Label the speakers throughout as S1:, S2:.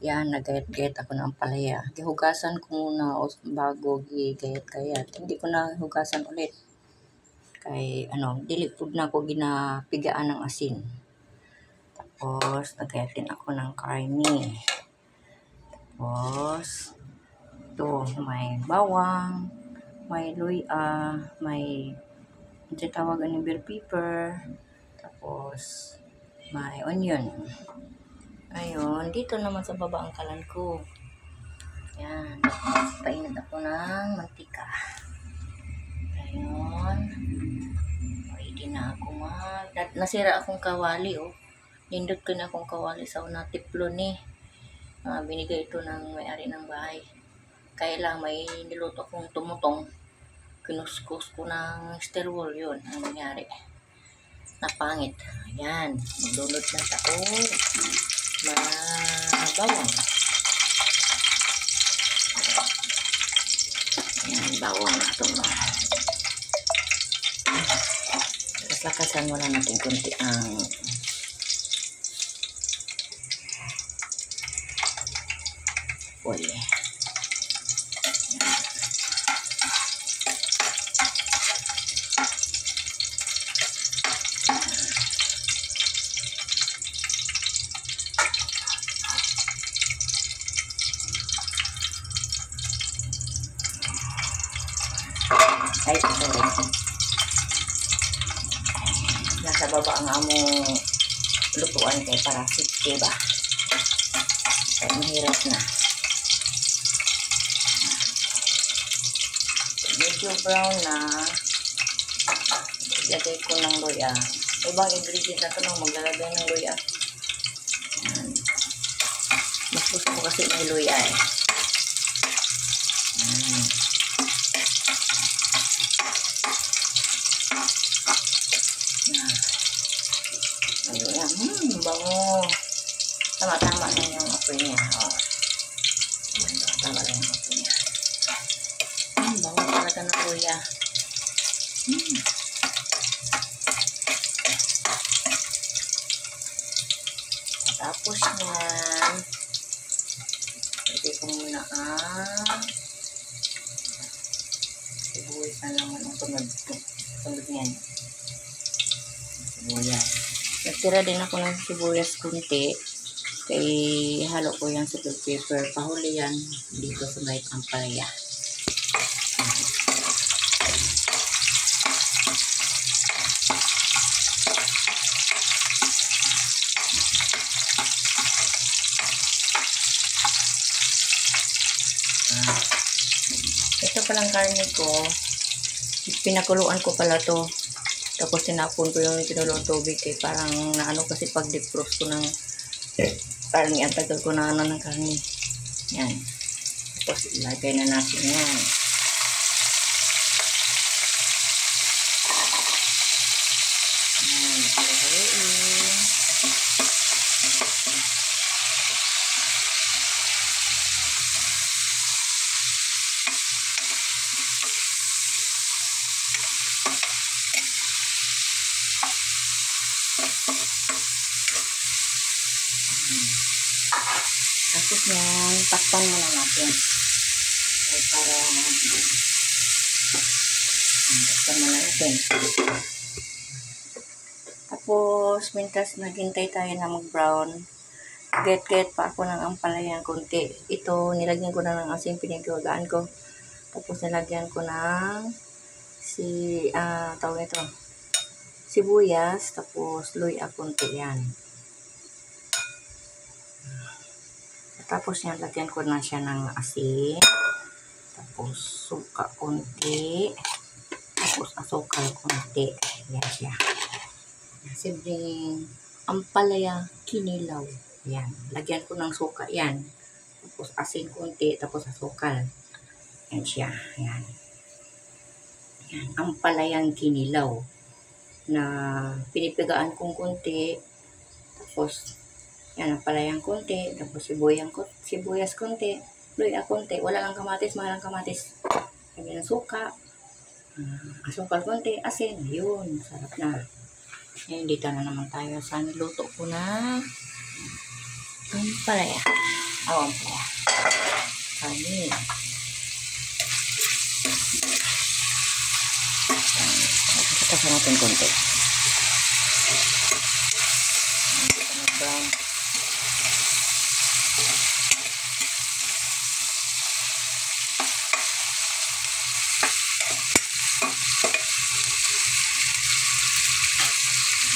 S1: Yan, nagayat-gayat ako ng ampalaya. Gihugasan ko muna bago gigayat-gayat. Hindi ko na hugasan ulit. Kay, dili po na ako ginapigaan ng asin. Tapos, nagayat din ako ng karne. Tapos, ito, may bawang, may luya, may tawag ng bell pepper, tapos, may onion. Ayun, dito naman sa baba ang kalan ko. Yan, painit ako ng mantika. Ayun, ready na ako nasira akong kawali, oh. Nindot ko na akong kawali sa una tiplo ni. Binigay ito ng may-ari ng bahay. Kaya lang may niluto kong tumutong. Kinuskus ko ng stir wall, yun ang nangyari. Napangit. Ayan, maglulot na sa bawang. Ayan, bawang na ito. Tapos lakasan mo lang natin kunti ang oil. Ay, sorry. Nasa baba ang among lutuan kay para sitke ba. Kaya mahirap na. Medyo brown na. Lagay ko ng luya. Ibang ingredient na ito nung maglalagay ng luya. Mas gusto ko kasi may luya eh. Ayun na. Bango. Tama-tama na yung apoy niya. Tama na yung apoy niya. Bango talaga ng luya. Tapos yan, lagay ko muna sibuyas na naman ang tunod niyan. Sibuyas. Nagtira din ako ng sibuyas kunti. Kay halo ko yan sa bell pepper. Pahuli yan dito sa may ampalaya. Ito palang karne ko, pinakuluan ko pala to. Tapos tinapon ko yung kinulong tubig eh. Parang naano kasi pag defrost ko ng karne, ang tagal ko na ng karne. Yan. Tapos ilagay na natin yan. Tapos yan, takpan muna natin. Para takpan muna natin. Tapos, mintas naghintay tayo na mag-brown. Get pa ako ng ampalaya konti. Ito, nilagyan ko na ng asin, pinagkawagaan ko. Tapos, nilagyan ko ng tawag ito, sibuyas, tapos luya konti yan. Tapos yan, lagyan ko na siya ng asin. Tapos suka konti. Tapos asukal konti. Yan siya. Simpleng ampalaya kinilaw. Yan. Lagyan ko ng suka yan. Tapos asin konti. Tapos asukal. Yan siya. Yan. Yan. Ampalayang kinilaw. Na pinipigaan kong konti. Tapos yan, ampalayang konti, tapos sibuyas konti, luya konti, wala lang kamatis, mahal lang kamatis. Lagyan ng suka, asukal konti, asin, yun, sarap na. Ngayon, dito na naman tayo sa niluto ko na ampalaya. Ampalaya. Kanin. Kasama natin konti. Brown.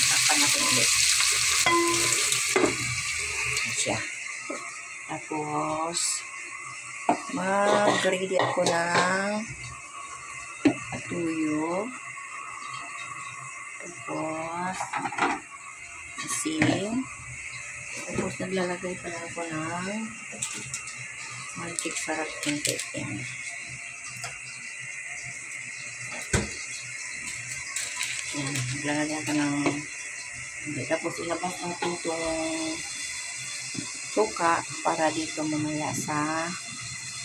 S1: Takpan natin ulit. Siya. Tapos, mag-ready ako ng tuyo. Tapos, asin. Tapos, naglalagay pala ako ng magic sarap konti. Yan. Yan. Naglalagay ako ng tapos, ilabas natin itong suka para dito mamaya sa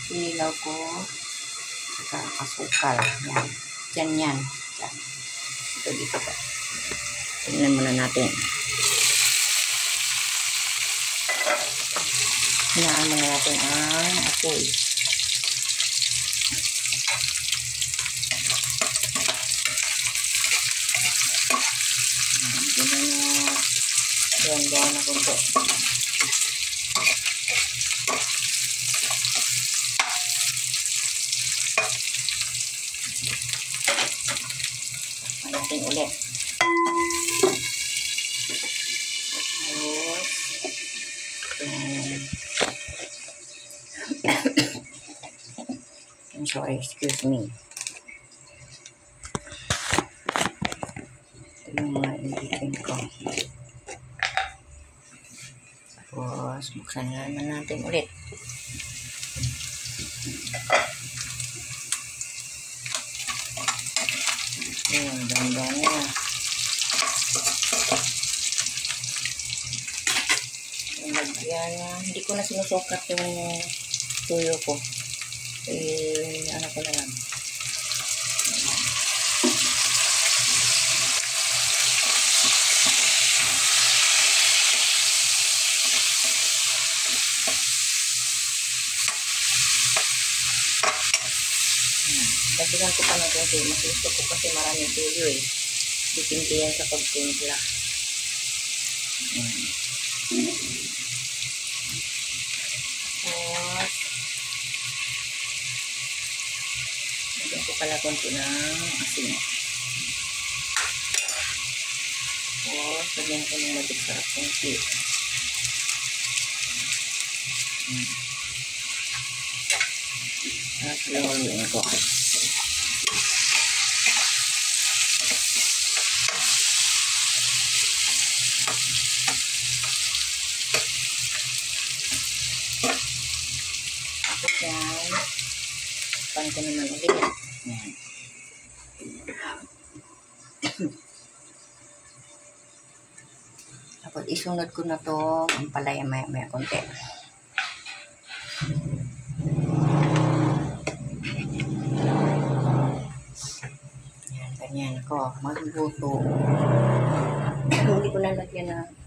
S1: sinilaw ko sa kasukal. Yan. Diyan yan. Diyan. Ito dito pa. Tingnan muna natin. Hinaan muna natin ang apoy. Doon na kunti. Natin ulit. I'm sorry, excuse me. Ito yung mga ingredient ko. Tapos, buksan naman natin ulit. Ayan, dahan-dahan na. Hindi ko na sinusukat yung tuyo ko. Ano ko na lang. Dagdagan ko pa ng konti. Mas gusto ko kasi maraming tuyo eh. Dipindi yan sa pagtimpla. Tapos, dagdagan ko pala konti ng asin. Tapos, lagyan ko ng magic sarap konti. Tapos, laluin ko. Yan. Pan ko naman ulit. Yan. Tapos isunod ko na to ang palaya maya konti. Yan, ganyan ako. Magluto. Hindi ko na lagyan ng